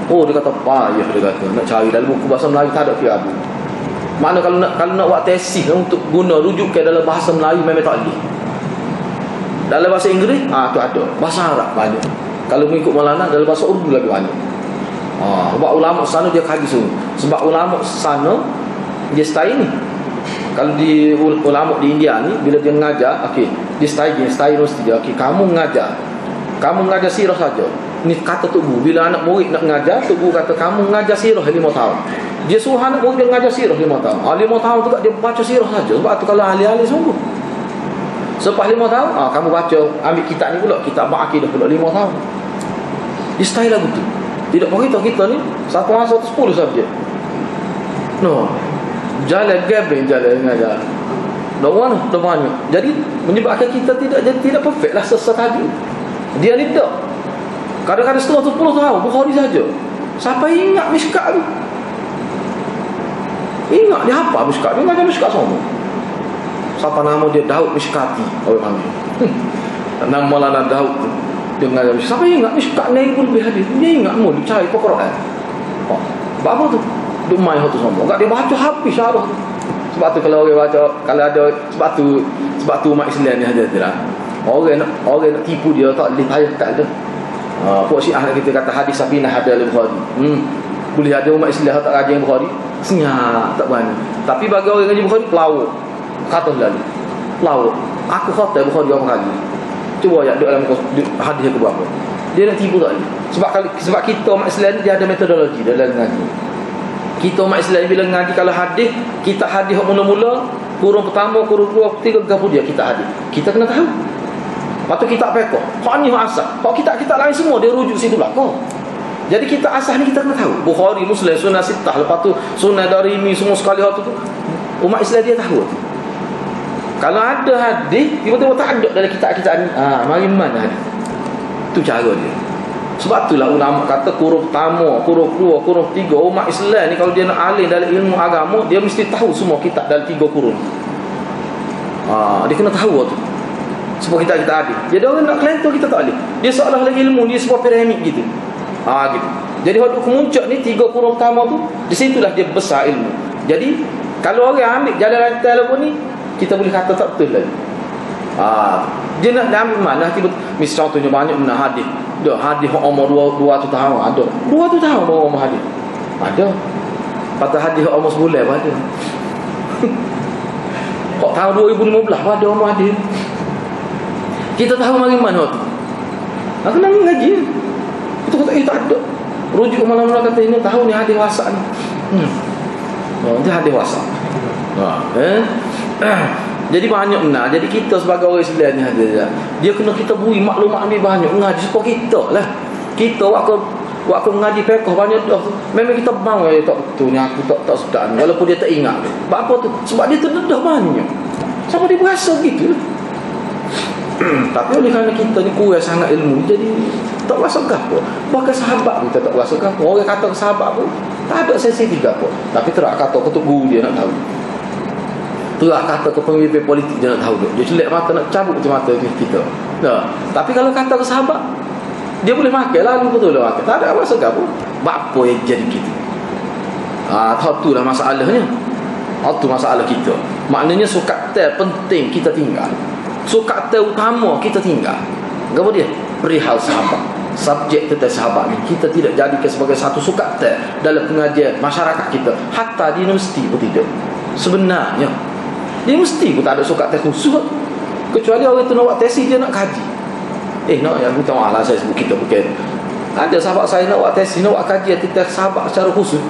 Dia kata payah, dia kata nak cari dalam buku bahasa Melayu tak ada kira-kira. Mana kalau nak buat tesis untuk guna rujukan dalam bahasa Melayu memang tak boleh. Dalam bahasa Inggeris tu ada, bahasa Arab banyak. Kalau mengikut Maulana dalam bahasa Urdu lagi banyak. Sebab ulama sana dia kaji semua. Sebab ulama sana dia style ni. Kalau di ulama di India ni bila dia mengajar, dia style mesti dia kamu mengajar sirah saja. Ni kata Tok Guru, bila anak murid nak mengajar, Tok Guru kata kamu mengajar sirah 5 tahun. Dia suruh anak murid dia mengajar sirah 5 tahun. 5 tahun tu dia baca sirah saja. Sebab tu kalau ahli-ahli sungguh. Selepas 5 tahun, kamu baca, ambil kitab ni pula, kitab Akidah pula 5 tahun. Dia style lagu tu. Tidak beritahu kita ni 1 masa 10 subjek. Jalan gabing jalan mengajar. Dah banyak. Jadi menyebabkan kita tidak perfect lah sesekali. Dia ni tak. Kadang-kadang setelah 10 tahun Bukhari saja. Siapa ingat Mishkat tu? Ingat dia apa Mishkat? Dia ngajar Mishkat semua. Siapa nama dia? Daud Mishkati orang panggil. Nama Maulana Daud tu. Dia ngajar Mishkat. Siapa ingat Mishkat ni pun lebih hadis. Dia ingat dia cari Quran. Apa tu? Dia main tu semua. Dia baca habis syarah tu. Sebab tu kalau orang baca, kalau ada sebab tu umat Islam ni ada tidak. Orang nak tipu dia tak boleh payah kat dia. Puak Syiah kita kata hadis Safinah ada al-Bukhari. Boleh ada umat Islam tak rajin Bukhari, senyap tak berani. Tapi bagi orang ngaji Bukhari pelawak kata lalu. lauk. Aku khatam Bukhari berapa kali. Cuba ya duduk dalam hadis ke berapa. Dia nak tipu tak ni? Sebab kita umat Islam dia ada metodologi dalam ngaji. Kita umat Islam bila ngaji kalau hadis, kita hadis mula-mula kurung pertama, kurung kedua, ketiga, kemudian kita hadis. Kita kena tahu. Lepas tu kita apa? Hak ni hak asal. Hak kita lain semua dia rujuk situ belakang. Jadi kita asal ni kita kena tahu. Bukhari, Muslim, Sunnah Sittah, lepas tu Sunnah Darimi, semua sekali hak tu umat Islam dia tahu. Kalau ada hadis, tiba-tiba tak ada dalam kitab-kitab ni. Mari mana hadis? Itu cara dia. Sebab itulah ulama kata kurung pertama, kurung kedua, kurung ketiga, umat Islam ni kalau dia nak alim dalam ilmu agama, dia mesti tahu semua kitab dalam 3 kurung. Dia kena tahu tu. Sebab kita hadis. Jadi orang nak kelentor kita tak boleh. Dia seolah-olah ilmu dia sebuah piramid gitu. Gitu. Jadi waktu kemuncak ni 3 kurung pertama tu, di situlah dia besar ilmu. Jadi kalau orang ambil jalan rantai lagu ni, kita boleh kata tak betul lagi. Dia nak ambil mana misal contohnya banyak benar hadis. Dah hadis umur 200 tahun ada. 200 tahun baru umur hadis. Ada. Patah hadis umur sebulan pun ada. Kok tahun 2015 pun ada umur hadis. Kita tahu mari mana tu. Aku nak ngaji. Itu kata tak ada. Rujuk malam-malam kata ini tahu ni hadis wasak ni. Dia hadis wasak. Jadi banyak benar. Jadi kita sebagai orang Islam ni dia kena kita beri maklumat lebih banyak ngaji supaya kita lah. Kita waktu mengaji fiqh banyak dah. Memang kita bang tak betul ni aku tak sedar walaupun dia tak ingat. Sebab apa tu? Sebab dia terdedah banyak. Siapa dia berasa gitu. Tapi oleh kerana kita ni kurang sangat ilmu, jadi tak berasa apa. Bahkan sahabat pun tak berasa apa. Orang kata ke sahabat pun tak ada sensitif apa. Tapi terak kata ketuk guru dia nak tahu. Terak kata ke pemimpin politik dia nak tahu. Dia celik mata nak cabut macam mata kita. Tapi kalau kata ke sahabat, dia boleh makan lalu betul lah makan. Tak ada berasa apa. Apa yang jadi kita. Itulah masalahnya. Itu masalah kita. Maknanya sukat penting kita tinggal. Sukat utama kita tinggal. Apa dia? Perihal sahabat. Subjek tentang sahabat ni kita tidak jadikan sebagai satu sukat dalam pengajian masyarakat kita. Hatta di universiti pun tidak. Sebenarnya di universiti pun tak ada sukat khusus. Kecuali orang tu nak buat tesis, dia nak kaji. Nak yang kita malah saya sebut kita bukan. Ada sahabat saya nak buat tesis, nak buat kajian tentang sahabat secara khusus.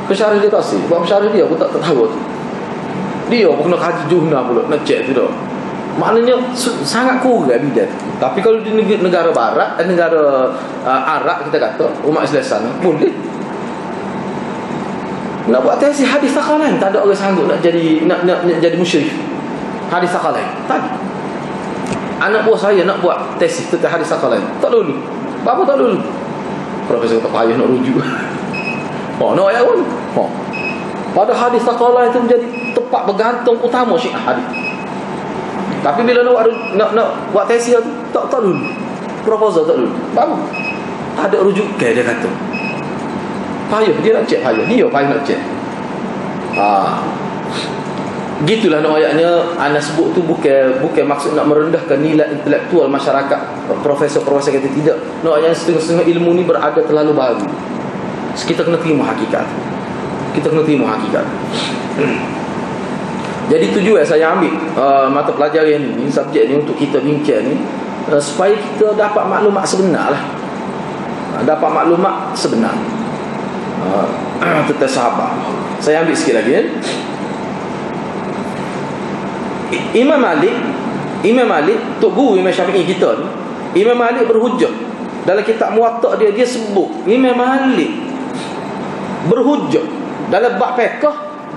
Pensyarah dia tak sih. Buat pensyarah dia aku tak tahu tu. Dia pun kena kaji jurnal pula, nak cek tu dah. Maknanya sangat kurang bidang. Tapi kalau di negara barat, negara Arab kita kata, umat Islam sana boleh. Nak buat tesis hadis Thaqalain, tak ada orang sanggup nak jadi jadi musyrik. Hadis Thaqalain. Tak. Anak buah saya nak buat tesis tentang hadis Thaqalain. Tak lulu. Apa tak lulu? Profesor tak payah nak rujuk. Nak ayat pun. Pada hadis Thaqalain itu menjadi tempat bergantung utama Syiah hadis. Tapi bila nak buat tesis tu tak dulu. Proposal tak dulu. Bagus. Tak ada rujukan dia kata. Payah dia nak cek payah. Dia payah nak cek. Gitulah nak ayatnya. Ana sebut tu bukan maksud nak merendahkan nilai intelektual masyarakat. Profesor-profesor kata tidak. Nak ayatnya setengah-setengah ilmu ni berada terlalu baru. Kita kena terima hakikat. Kita kena terima hakikat. Jadi tujuan saya ambil mata pelajaran ni, subjek ni untuk kita bincang ni, supaya kita dapat maklumat sebenar lah. Dapat maklumat sebenar tentang sahabat. Saya ambil sikit lagi. Imam Malik Tok Guru Imam Syafi'i kita ni, Imam Malik berhujah dalam kitab Muwatta dia sebut Imam Malik berhujah dalam bab fiqh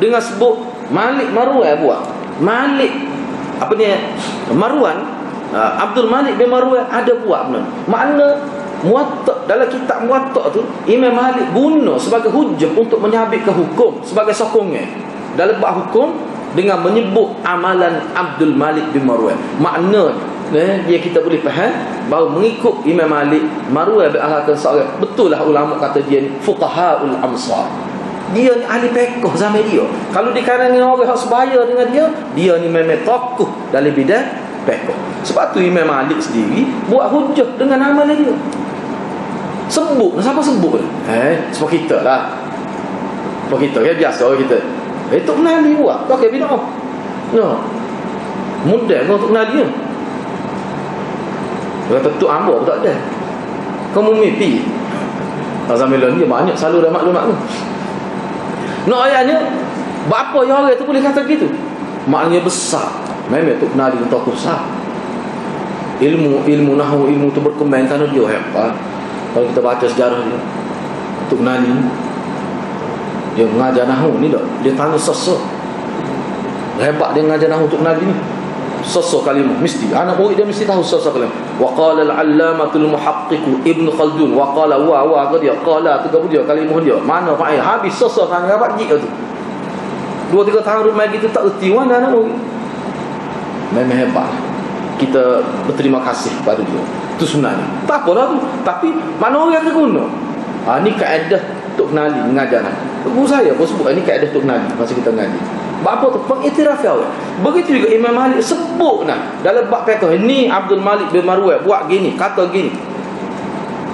dengan sebut Malik Marwan buat. Malik apa ni? Marwan Abdul Malik bin Marwan ada buat benar. Makna Muwatta dalam kitab Muwatta tu Imam Malik guna sebagai hujah untuk menyabitkan hukum sebagai sokongan dalam bab hukum dengan menyebut amalan Abdul Malik bin Marwan. Makna dia kita boleh faham bahawa mengikut Imam Malik Marwan beralakan seorang betul lah ulama kata dia ni fuqahaul amsar. Dia ni ahli fiqh zaman dia. Kalau dikarenakan orang yang sebaya dengan dia ni memang tokoh dalam bidang fiqh. Sebab tu Imam Malik sendiri buat hujah dengan amalan dia. Sebut, siapa sebut? Sebab kita lah. Sebab kita kan biasa orang kita. Itu Nabi buat. Okey bid'ah. No. Mudah kau untuk kenal dia. Dia kata tu ambo tak ada. Kamu mimpi. Alhamdulillah dia banyak selalu dah maklumat tu. Nak ayatnya bapa yang orang tu boleh kata gitu. Maknanya besar. Memang tu kenal dia tokoh besar. Ilmu nahwu, ilmu tu berkembang kerana dia hebat. Kalau kita baca sejarah dia, tu kenal dia mengajar nahwu ni dah. Dia tanya sosok. Hebat dia mengajar nahwu tu kenal ni. Sosok kalimah mesti anak murid dia mesti tahu sosok kalimah. Wa qala al-allamatul muhaqqiq Ibn Khaldun wa qala wa dia qala tu dia kalimah dia mana fa'il habis sosok kan dapat jik tu 2-3 tahun rumah gitu tak erti mana anak murid. Memang hebat. Kita berterima kasih kepada dia. Itu sebenarnya tak apalah tu, tapi mana orang akan guna. Ni kaedah untuk kenali mengajar. Guru saya pun sebut ni kaedah untuk kenali masa kita mengaji. Apa tu? Pengiktiraf awal. Begitu juga Imam Malik sebut dalam bab fiqh ni Abdul Malik bin Marwan buat gini, kata gini.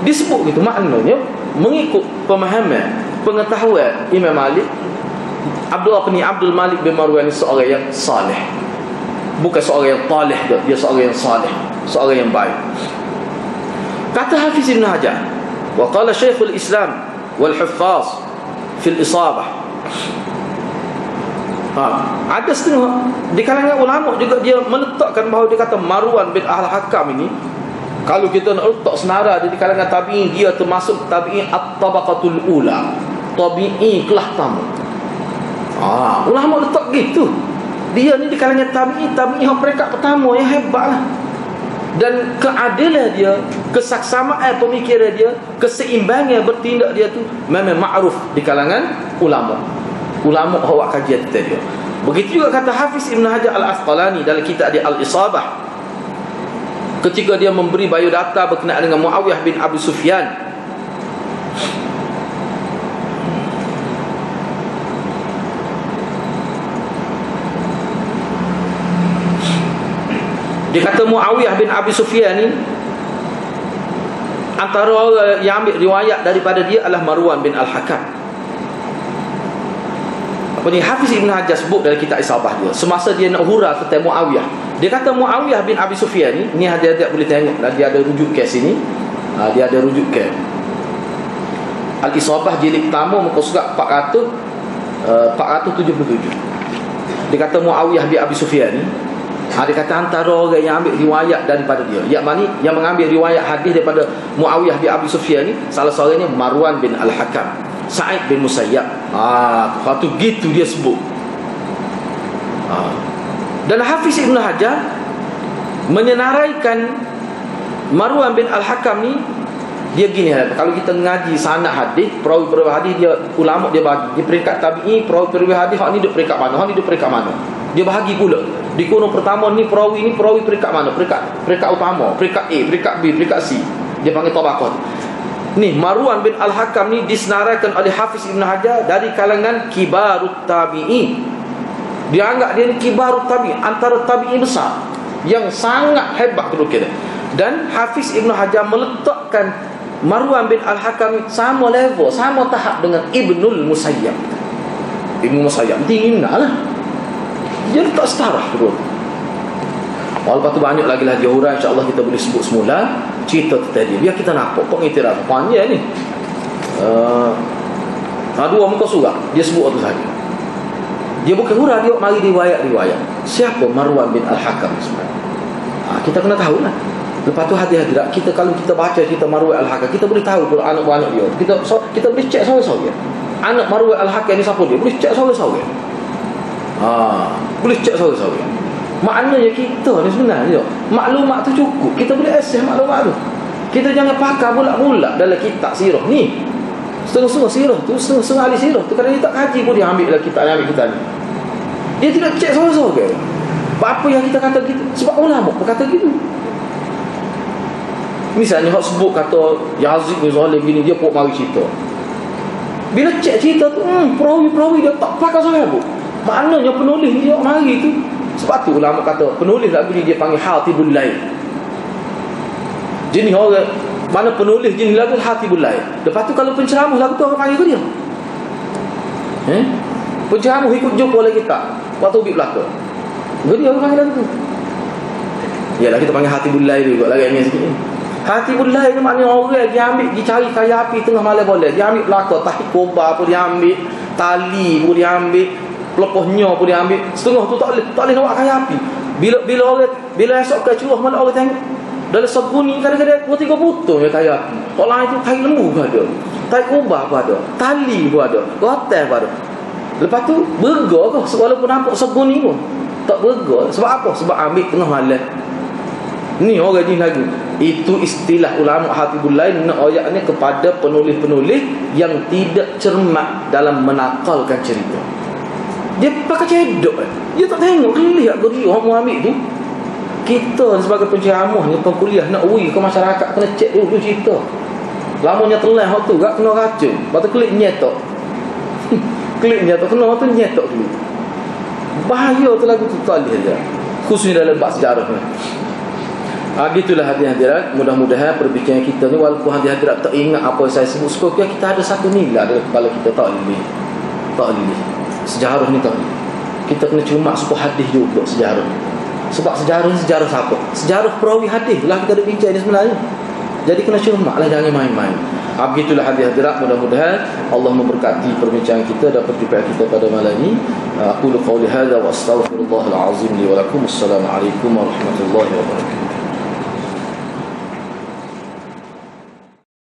Disebut gitu maknanya mengikut pemahaman, pengetahuan Imam Malik. Abdul Malik bin Marwan ni seorang yang saleh. Bukan seorang yang taleh dia seorang yang saleh, seorang yang baik. Kata Hafiz Ibn Hajar, wa qala Syekhul Islam wal Huffaz fil Isabah. Ada setengah di kalangan ulama juga dia meletakkan bahawa dia kata Marwan bin Al-Hakam ini, kalau kita nak letak senara di kalangan tabi'in, dia termasuk tabi'in at-tabaqatul ula, tabi'in kelas pertama. Ulama letak gitu. Dia ni di kalangan tabi'in yang peringkat pertama yang hebat lah. Dan keadilan dia, kesaksamaan pemikiran dia, keseimbangan bertindak dia tu memang ma'ruf di kalangan ulama awak kajian kita dia. Begitu juga kata Hafiz Ibn Hajar Al-Asqalani dalam kitab dia Al-Isabah, ketika dia memberi biodata berkenaan dengan Muawiyah bin Abi Sufyan. Dia kata Muawiyah bin Abi Sufyan ni antara orang yang ambil riwayat daripada dia adalah Marwan bin Al-Hakam. Hafiz Ibn Hajar sebut dalam kitab Isabah dia semasa dia nak hura tentang Muawiyah. Dia kata Muawiyah bin Abi Sufyan ni hadiah boleh tengok dia ada rujuk kes ini. Dia ada rujuk kes Al-Isabah jilid pertama muka surat 477. Dia kata Muawiyah bin Abi Sufyan ni dia kata antara orang yang ambil riwayat daripada dia, yang mengambil riwayat hadis daripada Muawiyah bin Abi Sufyan ni salah seorangnya Marwan bin Al-Hakam, Sa'id bin Musayyab. Waktu gitu dia sebut. Dan Hafiz Ibn Hajar menyenaraikan Marwan bin Al-Hakam ni, dia gini, kalau kita ngaji sanad hadis, perawi hadis dia ulama dia bagi di peringkat tabi'i, perawi hadis hak ni duduk peringkat mana, hak ni duduk peringkat mana. Dia bahagi pula. Di kurung pertama ni perawi peringkat mana? Peringkat utama, peringkat A, peringkat B, peringkat C. Dia panggil tabaqah. Ni Marwan bin Al-Hakam ni disenaraikan oleh Hafiz Ibn Hajar dari kalangan kibarut tabi'in. Dia anggap dia ni kibarut tabi'in, antara tabi'in besar yang sangat hebat dulu kita. Dan Hafiz Ibn Hajar meletakkan Marwan bin Al-Hakam sama level, sama tahap dengan Ibnul Musayyab. Ibnu Musayyab tinggi lah. Dia letak setara terus. Lepas tu banyak lagi dia huraian, insya-Allah kita boleh sebut semula cerita tadi. Biar kita nampak pengiktiraf panjang ni. Dua muka surat dia sebut tu saja. Dia bukan huraian, dia mari riwayat. Siapa Marwan bin Al-Hakam sebenarnya? Kita kena tahu lah. Lepas tu hadirat kita, kalau kita baca cerita Marwan Al-Hakam, kita boleh tahu pula anak-anak dia. Kita boleh cek sorang-sorang. Anak Marwan Al-Hakam ni siapa dia? Boleh cek sorang-sorang. Boleh cek sorang-sorang. Maknanya kita ni sebenarnya maklumat tu cukup. Kita boleh akses maklumat tu. Kita jangan pakai bulat-bulat dalam kitab sirah ni. Setengah-setengah sirah tu, setengah ahli sirah tu, kadang dia tak kaji pun dia ambil dalam kitab yang ambil kita ni. Dia tidak cek sorang-sorang. Apa yang kita kata gitu? Sebab ulama berkata gitu. Misalnya hak sebut kata Yazid bin Zalim gini, dia pun mari cerita. Bila cek cerita tu, perawi-perawi dia tak pakai sahabat. Maknanya penulis dia mari tu. Sebab tu ulama kata penulis lagu ni dia panggil Hatibul Lail. Jenis orang mana penulis jenis lagu Hatibul Lail. Lepas tu kalau penceramah lagu tu orang panggil ke dia. Penceramah ikut jumpa lagi tak waktu ubik belaka. Jadi orang panggil lagu tu. Yalah kita panggil hati bulai juga lagi ni sikit ni. Hati bulai tu maknanya orang dia ambil, dia cari kayu api tengah malam boleh. Dia ambil belakang, tahi kobar pun dia ambil, tali pun dia ambil, pelopohnya pun dia ambil. Setengah tu tak boleh nak buat kayu api. Bila esok ke curah mana orang tengok. Dalam sabun ni kadang-kadang 2-3 botol ya kayu api. Kalau itu kayu lembu pun ada. Kayu kobar pun ada. Tali pun ada. Rotan pun ada. Lepas tu berga ke walaupun nampak sabun ni pun tak berga. Sebab apa? Sebab ambil tengah malam. Ni orang ni lagu. Itu istilah ulama Habibul Lain nak ayatnya kepada penulis-penulis yang tidak cermat dalam menakalkan cerita. Dia pakai cedok. Dia tak tengok kelih kat dia orang ambil tu. Kita sebagai penceramah ni pengkuliah nak ui ke masyarakat kena cek dulu cerita. Lamanya telan hak tu gak kena racun. Lepas tu klik nyetok. Klik nyetok kena tu nyetok dulu. Bahaya tu lagu tu talih dia. Khususnya dalam bab sejarah ni. Gitulah hadirin-hadirat, mudah-mudahan perbincangan kita ni walaupun hadirin-hadirat tak ingat apa yang saya sebut, sekurang kita ada satu nilai dalam kepala kita, tak boleh sejarah ni tak boleh. Kita kena cuma suku hadis juga sejarah. Sebab sejarah ni sejarah siapa? Sejarah perawi hadis lah kita ada bincang ni sebenarnya. Jadi kena cuma lah, jangan main-main. Begitulah hadirin-hadirat, mudah-mudahan Allah memberkati perbincangan kita dan perjumpaan kita pada malam ini. Aku qauli hadza wa astaghfirullahal azim li wa lakum. Assalamualaikum warahmatullahi wabarakatuh.